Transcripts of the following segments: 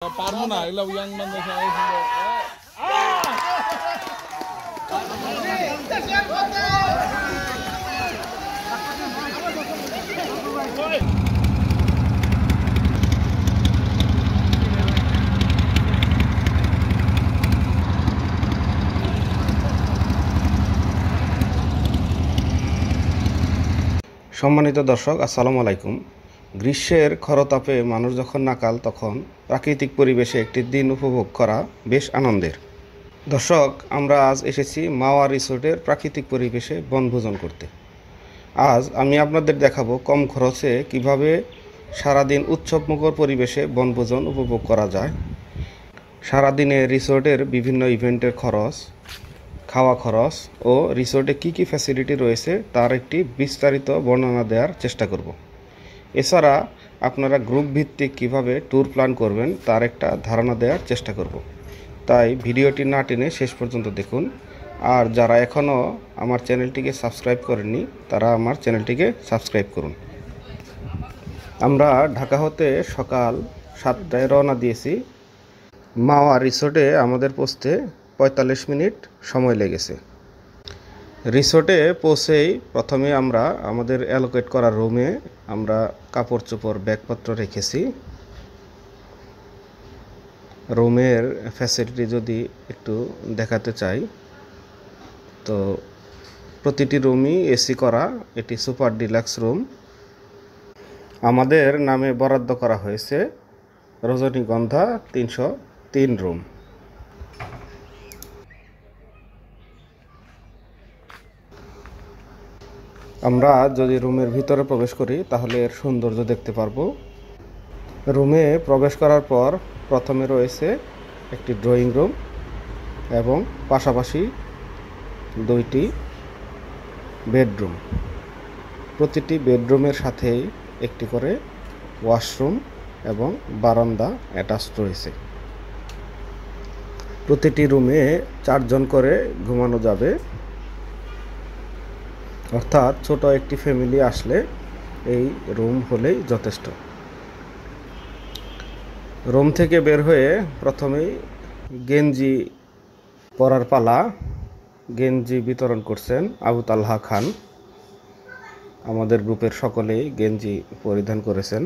পারবো না এগুলো ইয়াং বান্ধব সম্মানিত দর্শক, আসসালামু আলাইকুম। গ্রীষ্মের খরতাপে মানুষ যখন নাকাল, তখন প্রাকৃতিক পরিবেশে একটি দিন উপভোগ করা বেশ আনন্দের। দর্শক, আমরা আজ এসেছি মাওয়া রিসোর্টের প্রাকৃতিক পরিবেশে বনভোজন করতে। আজ আমি আপনাদের দেখাবো কম খরচে কিভাবে সারাদিন উৎসবমুখর পরিবেশে বনভোজন উপভোগ করা যায়। সারাদিনে রিসোর্টের বিভিন্ন ইভেন্টের খরচ, খাওয়া খরচ ও রিসোর্টে কী কী ফ্যাসিলিটি রয়েছে তার একটি বিস্তারিত বর্ণনা দেওয়ার চেষ্টা করব। এছাড়া আপনারা গ্রুপ ভিত্তিক কীভাবে ট্যুর প্ল্যান করবেন তার একটা ধারণা দেওয়ার চেষ্টা করব। তাই ভিডিওটি না টেনে শেষ পর্যন্ত দেখুন। আর যারা এখনও আমার চ্যানেলটিকে সাবস্ক্রাইব করেননি, তারা আমার চ্যানেলটিকে সাবস্ক্রাইব করুন। আমরা ঢাকা হতে সকাল 7টায় রওনা দিয়েছি। মাওয়া রিসোর্টে আমাদের পৌঁছতে 45 মিনিট সময় লেগেছে। রিসোর্টে পৌঁছেই প্রথমে আমরা আমাদের অ্যালোকেট করা রুমে আমরা কাপড় চোপড় ব্যাগপত্র রেখেছি। রুমের ফ্যাসিলিটি যদি একটু দেখাতে চাই, তো প্রতিটি রুমই এসি করা। এটি সুপার ডিলাক্স রুম। আমাদের নামে বরাদ্দ করা হয়েছে রজনীগন্ধা 303 রুম। আমরা যদি রুমের ভিতরে প্রবেশ করি তাহলে এর সৌন্দর্য দেখতে পারবো। রুমে প্রবেশ করার পর প্রথমে রয়েছে একটি ড্রয়িং রুম এবং পাশাপাশি 2টি বেডরুম। প্রতিটি বেডরুমের সাথেই একটি করে ওয়াশরুম এবং বারান্দা অ্যাটাচড রয়েছে। প্রতিটি রুমে 4 জন করে ঘুমানো যাবে, অর্থাৎ ছোট একটি ফ্যামিলি আসলে এই রুম হলেই যথেষ্ট। রুম থেকে বের হয়ে প্রথমেই গেঞ্জি পরার পালা। গেঞ্জি বিতরণ করছেন আবু তালহা খান। আমাদের গ্রুপের সকলেই গেঞ্জি পরিধান করেছেন।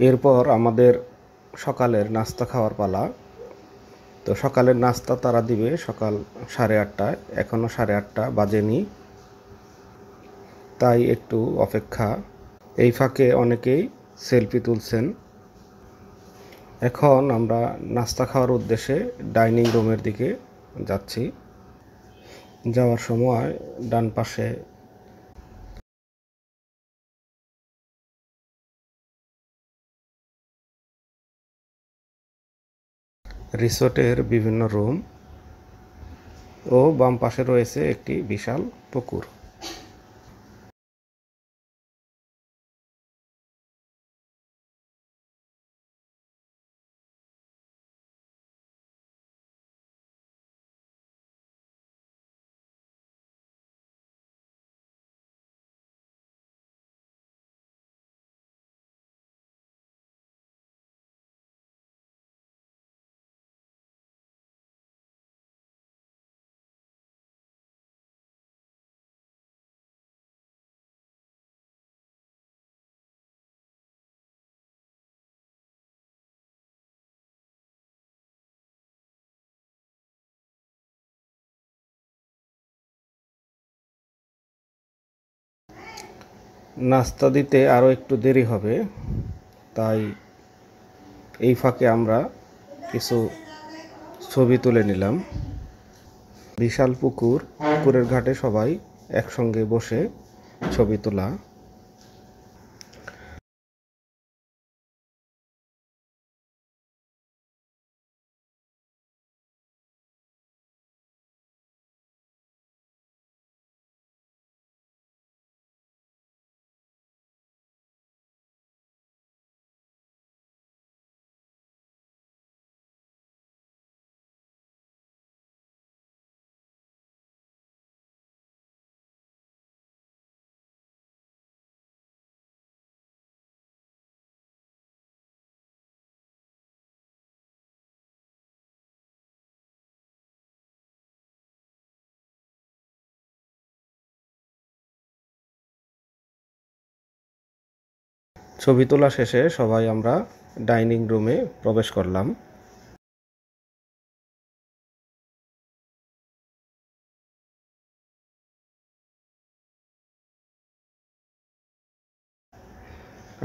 এরপর আমাদের সকালের নাস্তা খাওয়ার পালা। তো সকালের নাস্তা তারা দিবে সকাল 8:30টায়। এখনও 8:30 বাজেনি, তাই একটু অপেক্ষা। এই ফাঁকে অনেকেই সেলফি তুলছেন। এখন আমরা নাস্তা খাওয়ার উদ্দেশ্যে ডাইনিং রুমের দিকে যাচ্ছি। যাওয়ার সময় ডান পাশে রিসোর্টের বিভিন্ন রুম ও বাম পাশে রয়েছে একটি বিশাল পুকুর। নাস্তা দিতে আরও একটু দেরি হবে, তাই এই ফাঁকে আমরা কিছু ছবি তুলে নিলাম। বিশাল পুকুর, পুকুরের ঘাটে সবাই একসঙ্গে বসে ছবি তোলা। ছবি তোলা শেষে সবাই আমরা ডাইনিং রুমে প্রবেশ করলাম।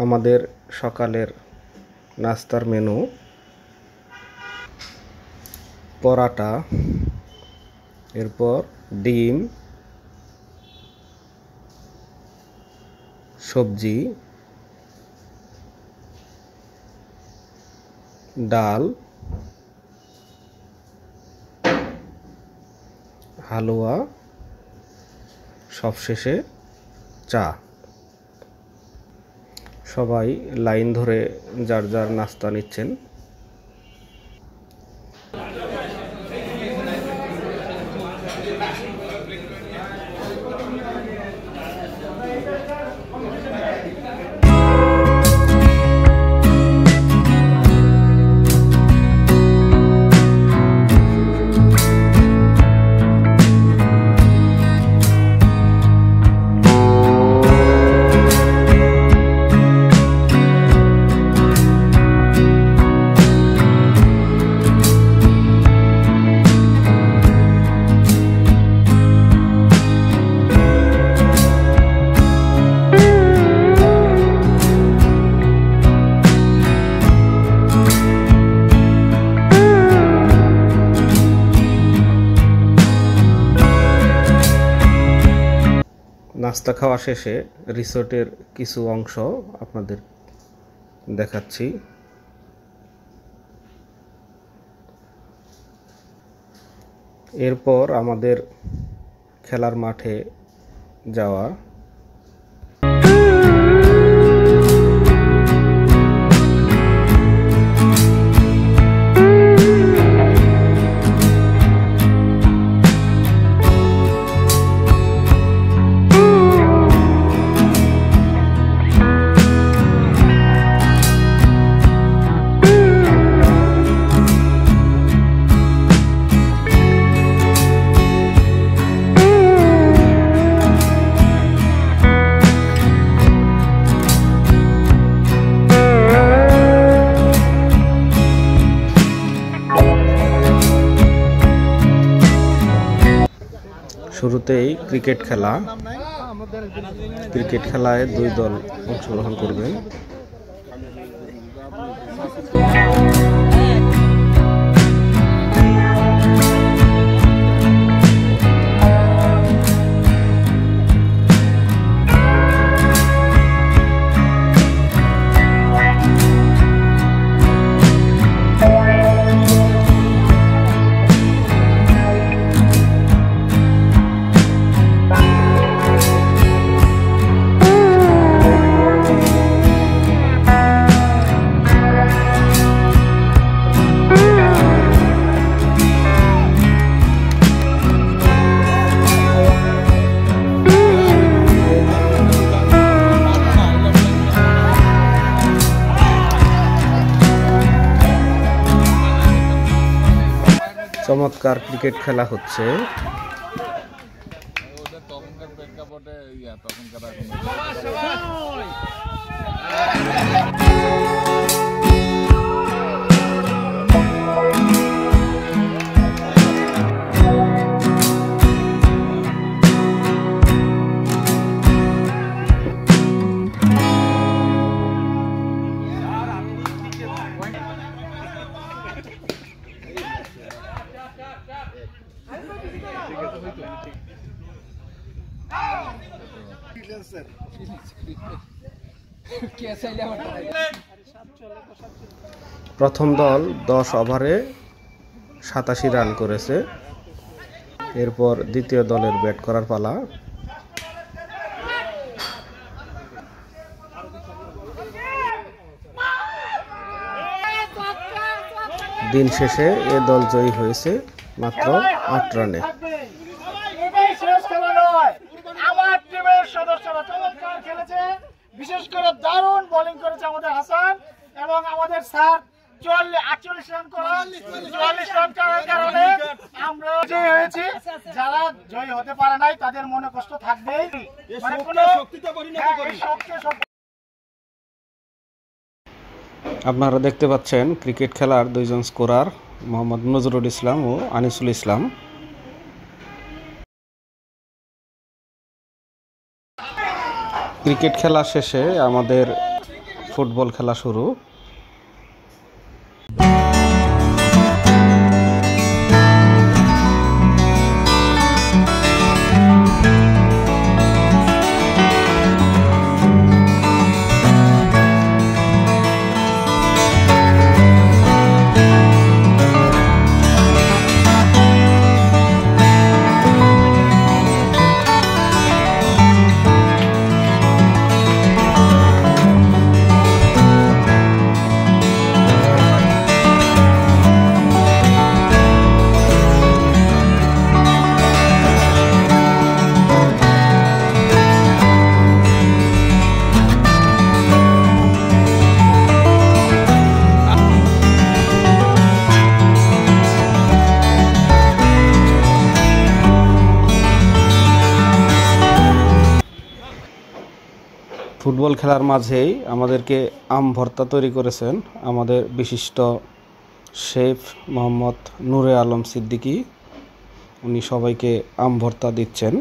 আমাদের সকালের নাস্তার মেনু: পরাটা, এরপর ডিম, সবজি, ডাল, হালুয়া, সবশেষে চা। সবাই লাইন ধরে যার যার নাস্তা নিচ্ছেন। নাস্তা খাওয়া শেষে রিসোর্টের কিছু অংশ আপনাদের দেখাচ্ছি। এরপর আমাদের খেলার মাঠে যাওয়া। শুরুতেই ক্রিকেট খেলায় দুই দল অংশগ্রহণ করবেন। চমৎকার ক্রিকেট খেলা হচ্ছে। প্রথম দল 10 ওভারে 87 রান করেছে। এরপর দ্বিতীয় দলের ব্যাট করার পালা। দিন শেষে এ দল জয়ী হয়েছে মাত্র 8 রানে। বিশেষ করে দারুণ বোলিং করেছে আমাদের হাসান এবং আমাদের স্যার 48 রান করার 44 রান করার কারণে আমরা জয়ী হয়েছি। যারা জয়ী হতে পারে নাই তাদের মনে কষ্ট থাকবেই। আপনারা দেখতে পাচ্ছেন ক্রিকেট খেলার দুইজন স্কোরার মোহাম্মদ নজরুল ইসলাম ও আনিসুল ইসলাম। ক্রিকেট খেলা শেষে আমাদের ফুটবল খেলা শুরু। ফুটবল খেলার মাঝেই আমাদেরকে আম ভর্তা তৈরি করেছেন আমাদের বিশিষ্ট শেফ মোহাম্মদ নূরে আলম সিদ্দিকী। উনি সবাইকে আম ভর্তা দিচ্ছেন।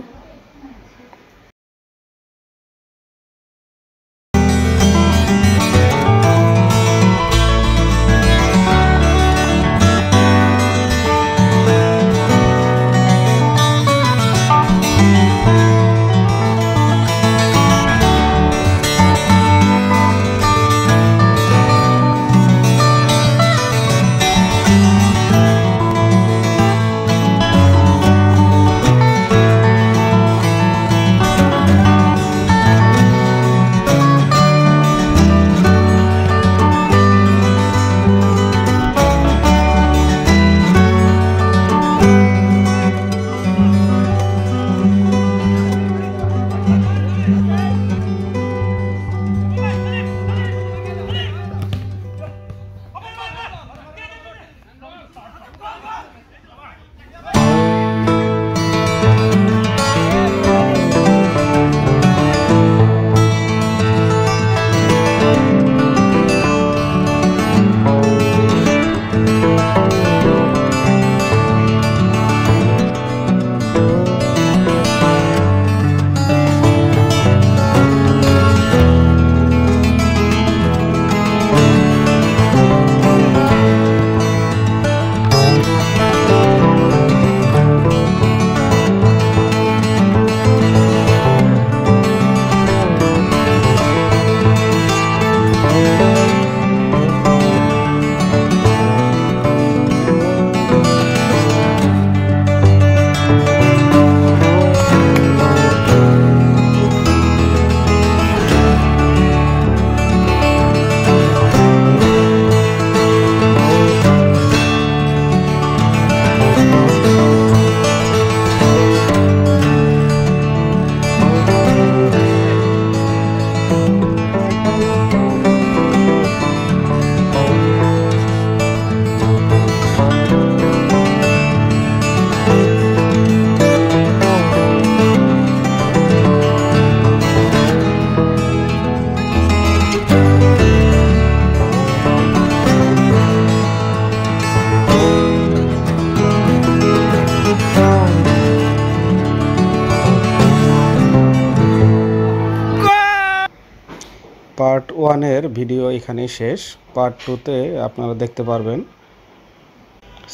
পার্ট 1-এর ভিডিও এখানেই শেষ। পার্ট 2-তে আপনারা দেখতে পারবেন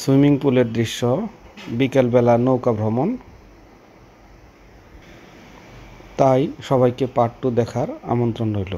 সুইমিং পুলের দৃশ্য, বিকেলবেলা নৌকা ভ্রমণ। তাই সবাইকে পার্ট 2 দেখার আমন্ত্রণ রইল।